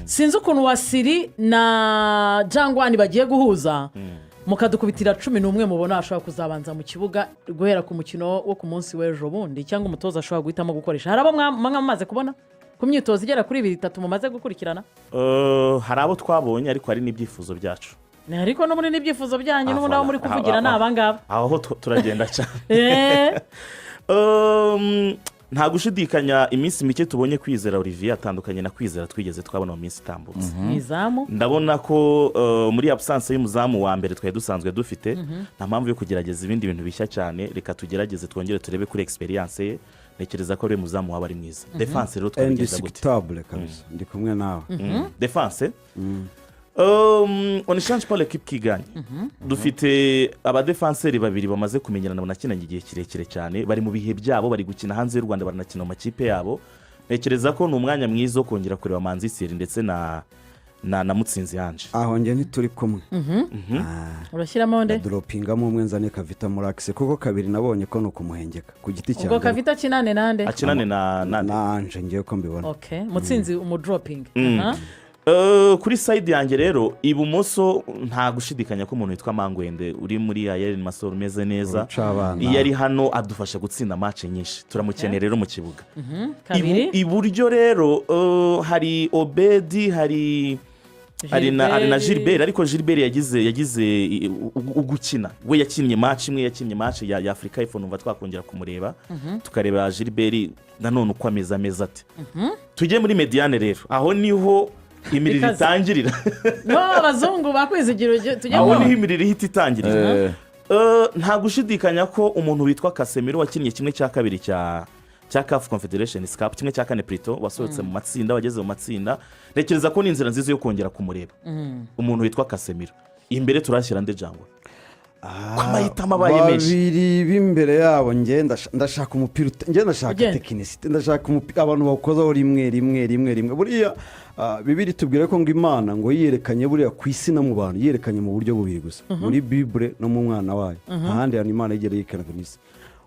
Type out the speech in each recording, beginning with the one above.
sinzi ukuntu Wasiri na jwagwani bagiye guhuza mukadukubitira 11 mubona ashobora kuzabanza mu kibuga guhera ku mukino wo ku munsi w'ejo bundi cyangwa umutoza ashobora guhitamo gukoresha. Harabo mwamaze kubona ku myitozo igera kuri 2-3 mumaze gukurikirana? Hari abo twabonye ariko hari n'ibyifuzo byacu. Ariko no muri n'ibyifuzo byanyu n'ubundi aho muri kuvugira n'abangaba. Aho turagenda cyane. Nta gushidikanya iminsi mike tubonye Kwizera Olivier atandukanye na Kwizera twigeze twabona mu minsi itambutse. Izamu ndabona ko muri absence y'umuzamu wa mbere twaye dusanzwe dufite nta mpamvu yo kugerageza ibindi bintu bishya cyane, reka tugerageze twongere turebe kuri experience ye. Nekereza ko ari muzamu waba ari mwiza. Defense rero twageza gute? Kabisa ndi kumwe nawe. Defense on change pas l'équipe qui gagne. Dufite abadefenseri babiri bamaze kumenyerana banakinanye igihe kirekire cyane, bari mu bihe byabo, bari gukina hanze y'u Rwanda, baranakina mu makipe yabo. Nekereza ko ni umwanya mwiza wo kongera kureba Manzisiri ndetse na Mutsinzi yanje. Aho nge ntituri kumwe. urashyiramo nde? Dropingamo umwe nzane Kavita Muraxe kuko kabiri nabonye ko no kumuhengeka ku giti cyane. Ubwo Kavita kinane nande? Akinane na anje ngiye ko mbibona. Okay, Mutsinzi umudroping. Kuri side yanjye rero ibumoso nta gushidikanya ko umuntu witwa Mangwende uri muri Ayeri Masoro meze neza. Iyo ari hano adufasha gutsinda match nyinshi. Turamukeneye rero mu kibuga. Iburyo rero hari Obedi, hari na Gilbert, ariko Gilbert yagize ugukina. We yakinnye match imwe, yakinnye match ya Africa y'Epfo, numva twakongera kumureba tukareba Gilbert nanone uko ameza ati. Tujye muri Mediane rero. Aho niho imiriro itangirira. No abazungu bakwizigira tujye aho niho imiriro ihita itangirira. Nta gushidikanya ko umuntu witwa Casemiro wakinnye kimwe cya kabiri cya CAF Confederation Cup, kimwe cya kane Prito, wasohotse mu matsinda, wageze mu matsinda. Nekereza ko ni inzira nziza yo kongera kumureba. Umuntu witwa Casemiro imbere turashyira nde jangwa kwamahitamo abaye menshi babiri b'imbere yabo. Nge ndashaka umupira, nge ndashaka tekinisite, ndashaka umupira abantu bakozaho rimwe. Buriya Bibiri tubwira ko ngo Imana ngo yiyerekanye buriya ku isi no mu bantu, yiyerekanye mu buryo bubiri gusa, muri Bible no mu mwana wayo. Ahandi ya Imana yigera yikana ku isi.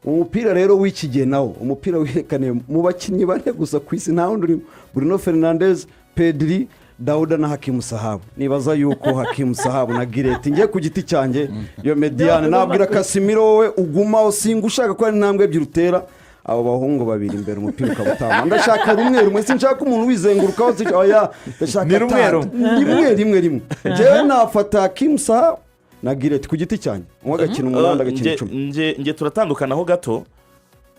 Umupira rero w'ikigihe nawo, umupira wiyerekane mu bakinnyi bane gusa ku isi, nta wundi urimo. Bruno Fernandes, Pedri, Dauda na Hakim Sahabu. Nibaza yuko Hakim Sahabu na Gireti ngiye ku giti cyanjye yo Mediane nabwira Casemiro wowe uguma usinga ushaka ko ari ntambwe ebyiri utera abo bahungu babiri imbere umupira ukabutama. Ndashaka rumwe sinshaka umuntu wizengurukaho oya, ndashaka rimwe. Jewe nafata Hakim Sahabu na Gireti ku giti cyanjye umwagakina umunanda agakina 10. Nge turatandukanaho gato.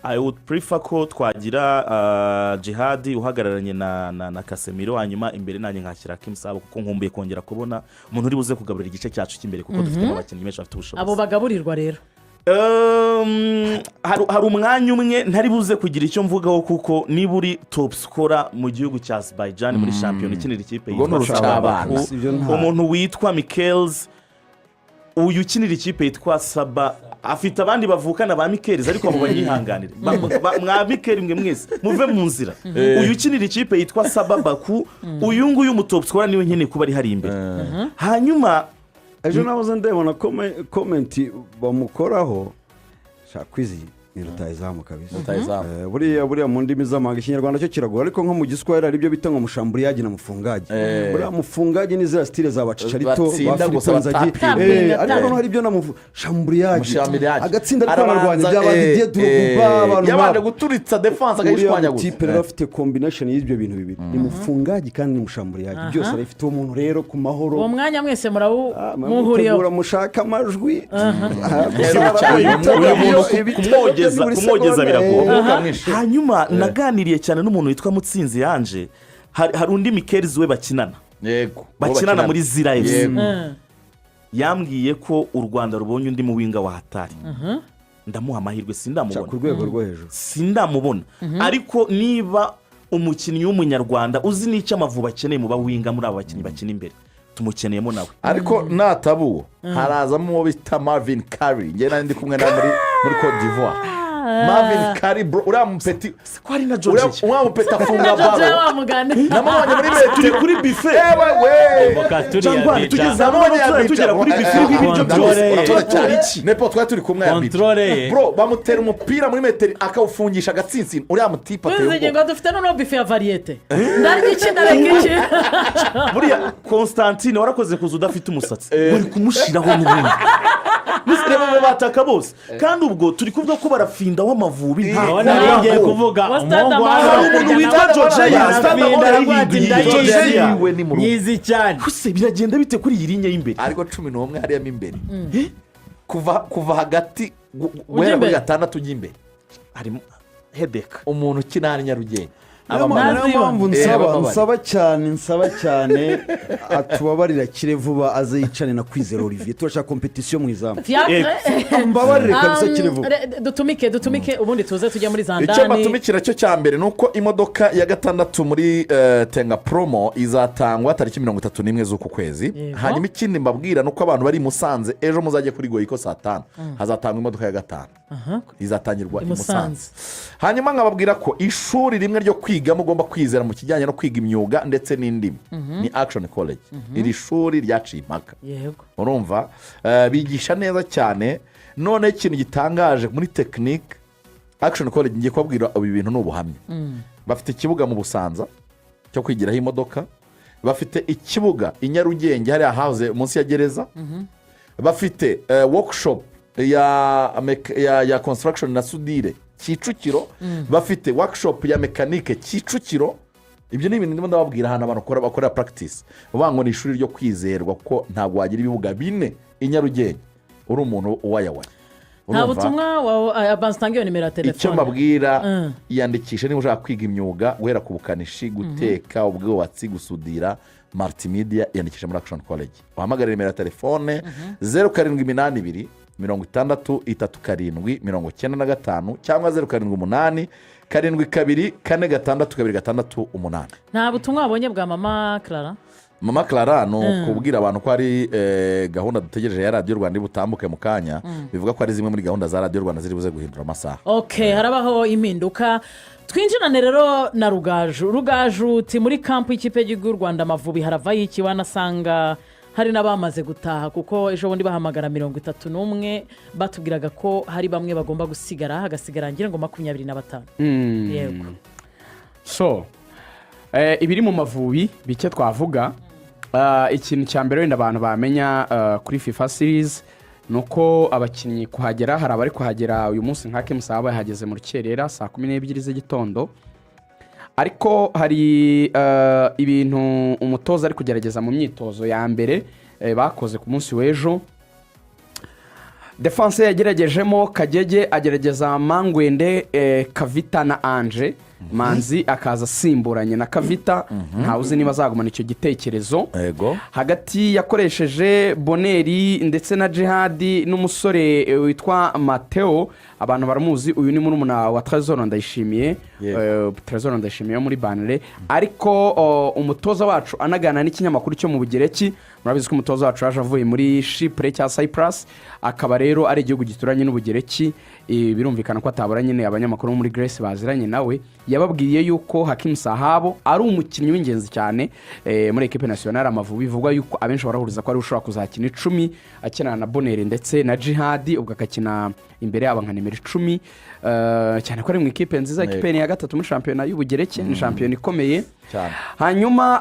I would prefer ko twagira Jihadi uhagararanye na Casemiro, hanyuma imbere nanjye nkashyira Hakim Sahabu kuko nkumbuye kongera kubona umuntu uri buze kugaburira igice cyacu cy'imbere kuko dufite abakinnyi benshi bafite ubushobozi. Abo bagaburirwa rero hari umwanya umwe ntari buze kugira icyo mvugaho kuko niba uri top scorer mu gihugu cya Azerbaijan muri champion ikinira ikipe yitwa umuntu witwa Michels, uyu ukinira ikipe yitwa Saba, afite abandi bavukana ba Michels ariko abo banyihanganira mwa Michels mwe mwese muve mu nzira. Uyu ukinira ikipe yitwa Saba Baku, uyu nguyu mu top scorer niwe nkeneye kuba ari hari imbere. Hanyuma ejo nahoze ndebona comment bamukoraho shakwizi ni rutayizamu kabisa. Buriya mu ndimi z'amahanga Ikinyarwanda cyo kiragora, ariko nko mu Giswahili ari byo bita ngo mushamburiyaji na mufungaji. Buriya mufungaji ni za style za bacicarito bafiritonzaji, ariko hari byo na mushamburiyaji agatsinda tw'abarwanyi by'abandi Diedroba abantu yabanje guturitsa defense agashwanya gusa. Type rero afite combination y'ibyo bintu bibiri, ni mufungaji kandi ni mushamburiyaji, byose arifite umuntu rero ku mahoro. Uwo mwanya mwese muhuriyeho mushaka amajwi kumwogeza biragoye. Hanyuma naganiriye cyane n'umuntu witwa Mutsinzi yanje, hari undi Michels we bakinana muri Zira FC. Yambwiye ko u Rwanda rubonye undi mu winga wa hatari. Ndamuha amahirwe sindamubona ku rwego rwo hejuru, sindamubona. Ariko niba umukinnyi w'umunyarwanda uzi n'icyo amavuba akeneye mu bawinga muri abo bakinnyi bakina imbere, tumukeneyemo nawe. Ariko natabuwo harazamo uwo bita Marvin Curry, nge nandi kumwe na muri Cote d'Ivoire. Marvin Kari bro uriya mupeti ko hari na George uriya mupeti afunga George baro wamugane namubonye muri metero turi kuri buffet yewe tugeze aho tugera kuri buffet y'ibiryo byose nepo twari turi kumwe Controle. bro bamutera umupira muri metero akawufungisha agatsinsino uriya mutipa ateye tuzi ubwoba ngo dufite noneho buffet ya variyete ndarya iki ndareka iki buriya Constantine warakoze kuza udafite umusatsi bari kumushyiraho n'ibindi reba bataka bose kandi ubwo turi kuvuga ko barafinda w'amavubi ntawe nariye kuvuga umuhungu hari umuntu witwa George yiwe ni mu rugo myizi cyane gusa biragenda bite kuri iyi linya y'imbere ariko 11 hariyamo imbere kuva hagati guhera muri 6 ujya imbere harimo hedeka umuntu ukina hano Nyarugenge niyo mpamvu nsaba cyane atubabarira kire vuba aze yicane na Kwizera Olivier turashaka kompetisiyo mu izamu mbabarire kabisa kire vuba dutumike ubundi tuze tujya muri za ndani icyo batumikira cyo cya mbere ni uko imodoka ya 6 muri tenga promo izatangwa tariki 31 z'uku kwezi hanyuma ikindi mbabwira ni uko abantu bari i Musanze ejo muzajya kuri Goyiko saa 5 hazatangwa imodoka ya 5 izatangirwa i Musanze hanyuma nkababwira ko ishuri rimwe ryo kwiga mugomba kwizera mu kijyanye no kwiga imyuga ndetse n'indimi ni Action College iri shuri ryaciye impaka urumva bigisha neza cyane none ikintu gitangaje muri tekinike Action College ngiye kubabwira ibi bintu ni ubuhamya bafite ikibuga mu Busanza cyo kwigiraho imodoka bafite ikibuga i Nyarugenge hariya hahoze munsi ya gereza bafite workshop ya construction na sudire Kicukiro bafite workshop ya mekanike Kicukiro ibyo ni ibintu ndimo ndababwira ahantu abantu bakorera practice ubango ni ishuri ryo kwizerwa ko ntabwo wagira ibibuga 4 i Nyarugenge uri umuntu uwayawa nta butumwa abanza iyo nimero ya telefone icyo mbabwira yandikisha niba ushaka kwiga imyuga guhera ku bukanishi guteka ubwubatsi gusudira multimedia yandikisha muri Action College uhamagara nimero ya telefone 0782 6337 cyangwa 0788 722 nta butumwa wabonye bwa mama Clara ni ukubwira abantu ko ari gahunda dutegereje ya radiyo Rwanda butambuke mu kanya bivuga ko ari zimwe muri gahunda za radiyo Rwanda ziri buze guhindura amasaha harabaho impinduka twinjirane rero na rugaju uti muri kampu y'ikipe y'igihugu y'u Rwanda Amavubi haravayo iki wanasanga hari n'abamaze gutaha kuko ejo bundi bahamagara 31 batubwiraga ko hari bamwe bagomba gusigara hagasigara ngira ngo 25 yego so ibiri mu Mavubi bike twavuga ikintu cya mbere wenda abantu bamenya kuri FIFA series nuko abakinnyi kuhagera hari abari kuhagera uyu munsi nka Kemusaba yahageze mu rukerera saa 12 z'igitondo ariko hari ibintu umutoza ari kugerageza mu myitozo ya mbere bakoze ku munsi w'ejo defense yageragejemo Kagege agerageza Mangwende Kavita na Ange Manzi akaza asimburanye na Kavita ntawe uzi niba azagumana icyo gitekerezo hagati yakoresheje Boneri ndetse na Jihadi n'umusore witwa Mateo abantu baramuzi uyu ni murumuna wa Trezor Ndayishimiye muri Banire ariko umutoza wacu anagana n'ikinyamakuru cyo mu Bugereki murabizi ko umutoza wacu yaje avuye muri Chypre cya Cyprus akaba rero ari igihugu gituranye n'Ubugereki birumvikana ko atabura nyine abanyamakuru muri Grace baziranye nawe yababwiye yuko Hakim Sahabo ari umukinnyi w'ingenzi cyane muri equipe nationale Amavubi bivugwa yuko abenshi barahuriza ko ari ushobora kuzakina 10 akinana na Bonere ndetse na Jihadi ubwo akakina imbere yabo nka nimero 10 cyane ko ari mu equipe nziza equipe ya gatatu muri shampiyona y'Ubugereki ni shampiyona ikomeye hanyuma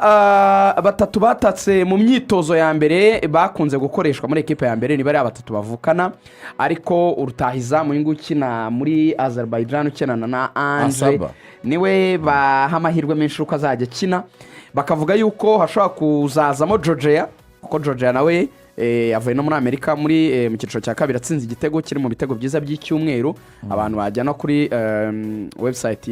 batatu batatse mu myitozo ya mbere bakunze gukoreshwa muri equipe ya mbere ni bari abatatu bavukana ariko urutahiza mu ngukina muri Azerbaijan ukenana na Andre niwe bahamahirwe menshi uko azajya kina bakavuga yuko hashobora kuzazamo Georgia kuko Georgia nawe avuye no muri Amerika muri mu cyiciro cya kabiri atsinze igitego kiri mu bitego byiza by'icyumweru abantu bajya no kuri website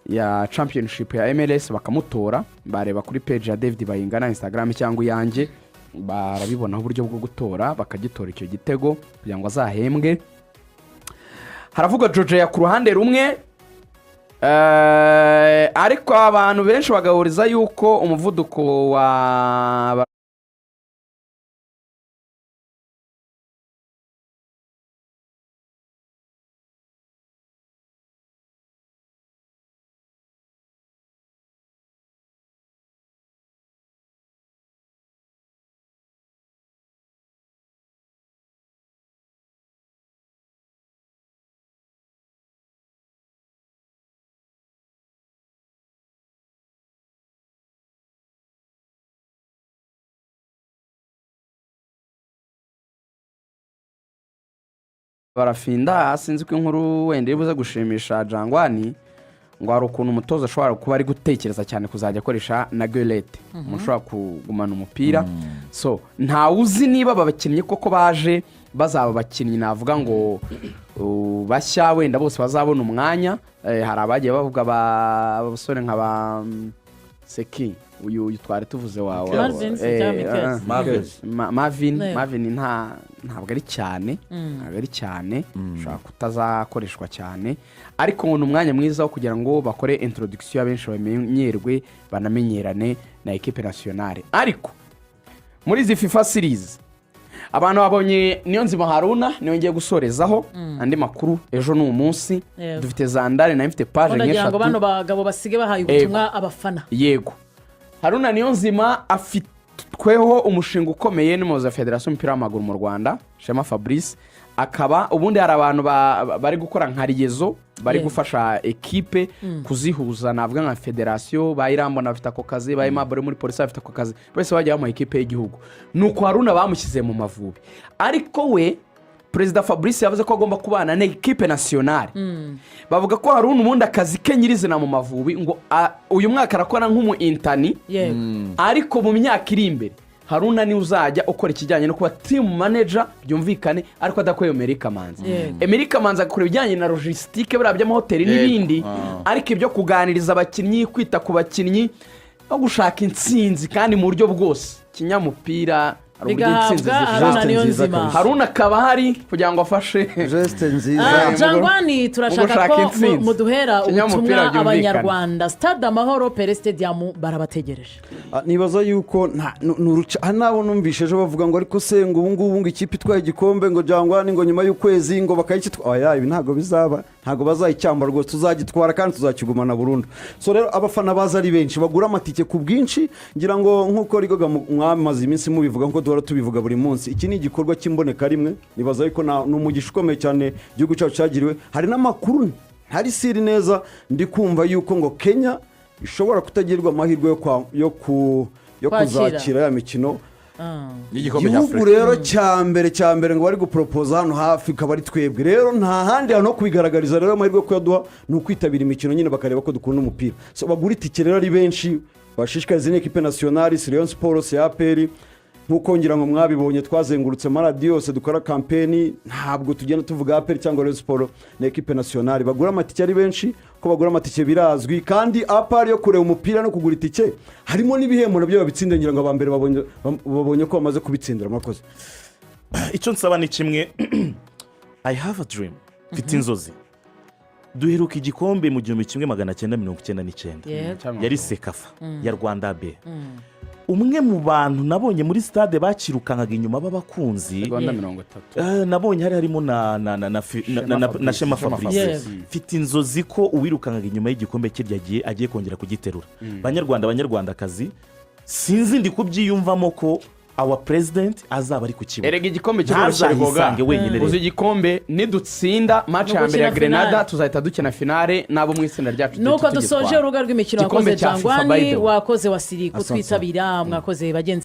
ya championship ya MLS bakamutora bareba kuri page ya David Bayingana Instagram cyangwa iyanjye barabibona uburyo bwo gutora bakagitora icyo gitego kugira ngo azahembwe haravuga Georgia ku ruhande rumwe ariko abantu benshi bagahuriza yuko umuvuduko wa barafinda sinzi ko inkuru wenda ibuze gushimisha jwagwani ngo hari ukuntu umutoza ashobora kuba ari gutekereza cyane kuzajya akoresha na gerete umuntu ushobora kugumana umupira so ntawe uzi niba aba bakinnyi koko baje bazaba abakinnyi navuga ngo bashya wenda bose bazabona umwanya hari abagiye bavuga abasore nka ba seki uyu twari tuvuze wawe Marvin ntabwo ari cyane ushobora kutazakoreshwa cyane ariko ngo ni umwanya mwiza wo kugira ngo bakore introduction abenshi bamenyerwe banamenyerane na equipe nationale ariko muri izi FIFA series abantu babonye Niyonzima Haruna niyo ngiye gusorezaho andi makuru ejo ni umunsi dufite zandare na mfite page nk'eshatu ngo bano bagabo basige bahaye ubutumwa abafana yego Haruna Niyonzima afitweho umushinga ukomeye n'umuyobozi wa Federation y'umupira w'amaguru mu Rwanda Shema Fabrice akaba ubundi hari abantu bari gukora nka riyezo bari gufasha ekipe kuzihuza navuga nka federasiyo bayirambo bafite ako kazi bayimabure muri polisi bafite ako kazi bose bajya mu ekipe y'igihugu nuko Haruna bamushyize mu Mavubi ariko we Perezida Fabrice yavuze ko agomba kubana na ekipe nationale bavuga ko Haruna ubundi akazi ke nyirizina mu Mavubi ngo uyu mwaka arakora nk'umu intani ariko mu myaka iri imbere Haruna ni uzajya ukora ikijyanye no kuba team manager byumvikane ariko adakoye Amerika Manzi Amerika Manzi akora ibijyanye na logistique buriya by'amahoteli n'ibindi ariko ibyo kuganiriza abakinnyi kwita ku bakinnyi no gushaka intsinzi kandi mu buryo bwose kinyamupira bigahabwa Haruna Niyonzima Haruna akaba hari kugira ngo afashe geste nziza jwagwani turashaka ko muduhera ubutumwa abanyarwanda Stade Amahoro Pere Stadium barabategereje nibaza yuko nabo numvishe ejo bavuga ngo ariko se ngo ubu ngubu ngo ikipe itwaye igikombe ngo jwagwani ngo nyuma y'ukwezi ngo bakayitwara ibi ntabwo bizaba ntabwo bazayicyamba rwose tuzagitwara kandi tuzakigumana burundu so rero abafana baza ari benshi bagura amatike ku bwinshi ngira ngo nk'uko rigoga mwamaze iminsi mubivuga nko duhora tubivuga buri munsi iki ni igikorwa cy'imboneka rimwe nibaza yuko ni umugisha ukomeye cyane igihugu cyacu cyagiriwe hari n'amakuru hari siri neza ndi kumva yuko ngo Kenya ishobora kutagirwa amahirwe yo kuzakira ya mikino igihugu rero cya mbere ngo bari guporopoza hano hafi ikaba ari twebwe rero nta handi hantu ho kubigaragariza rero amahirwe yo kuyaduha ni ukwitabira imikino nyine bakareba ko dukunda umupira so bagura itike rero ari benshi bashishikariza n'ikipe nationale Rayon Sports ya APR nk'uko ngira ngo mwabibonye twazengurutse amaradiyo yose dukora kampeni ntabwo tugenda tuvuga APR cyangwa Rayon Sports na ekipe nationale bagura amatike ari benshi ko bagura amatike birazwi kandi APR yo kureba umupira no kugura itike harimo n'ibihembo nabyo babitsinde ngira ngo abambere babonye ko bamaze kubitsindira murakoze icyo nsaba ni kimwe I have a dream mfite inzozi duheruka igikombe mu 1999 yari Sekafa ya Rwanda B umwe mu bantu nabonye muri stade bakirukankaga inyuma b'abakunzi nabonye harimo na Shema Fabrice mfite inzozi ko uwirukankaga inyuma y'igikombe cye agiye kongera kugiterura banyarwandakazi sinzi ndi kubyiyumvamo ko our president azaba ari ku kibuga erega igikombe cy'Urukundo uzi igikombe nidutsinda match ya mbere ya Grenada tuzahita dukina finale nabo mu itsinda ryacu nuko dusoje urubuga rw'imikino wakoze jwagwani wakoze Wasiri kutwitabira mwakoze bagenzi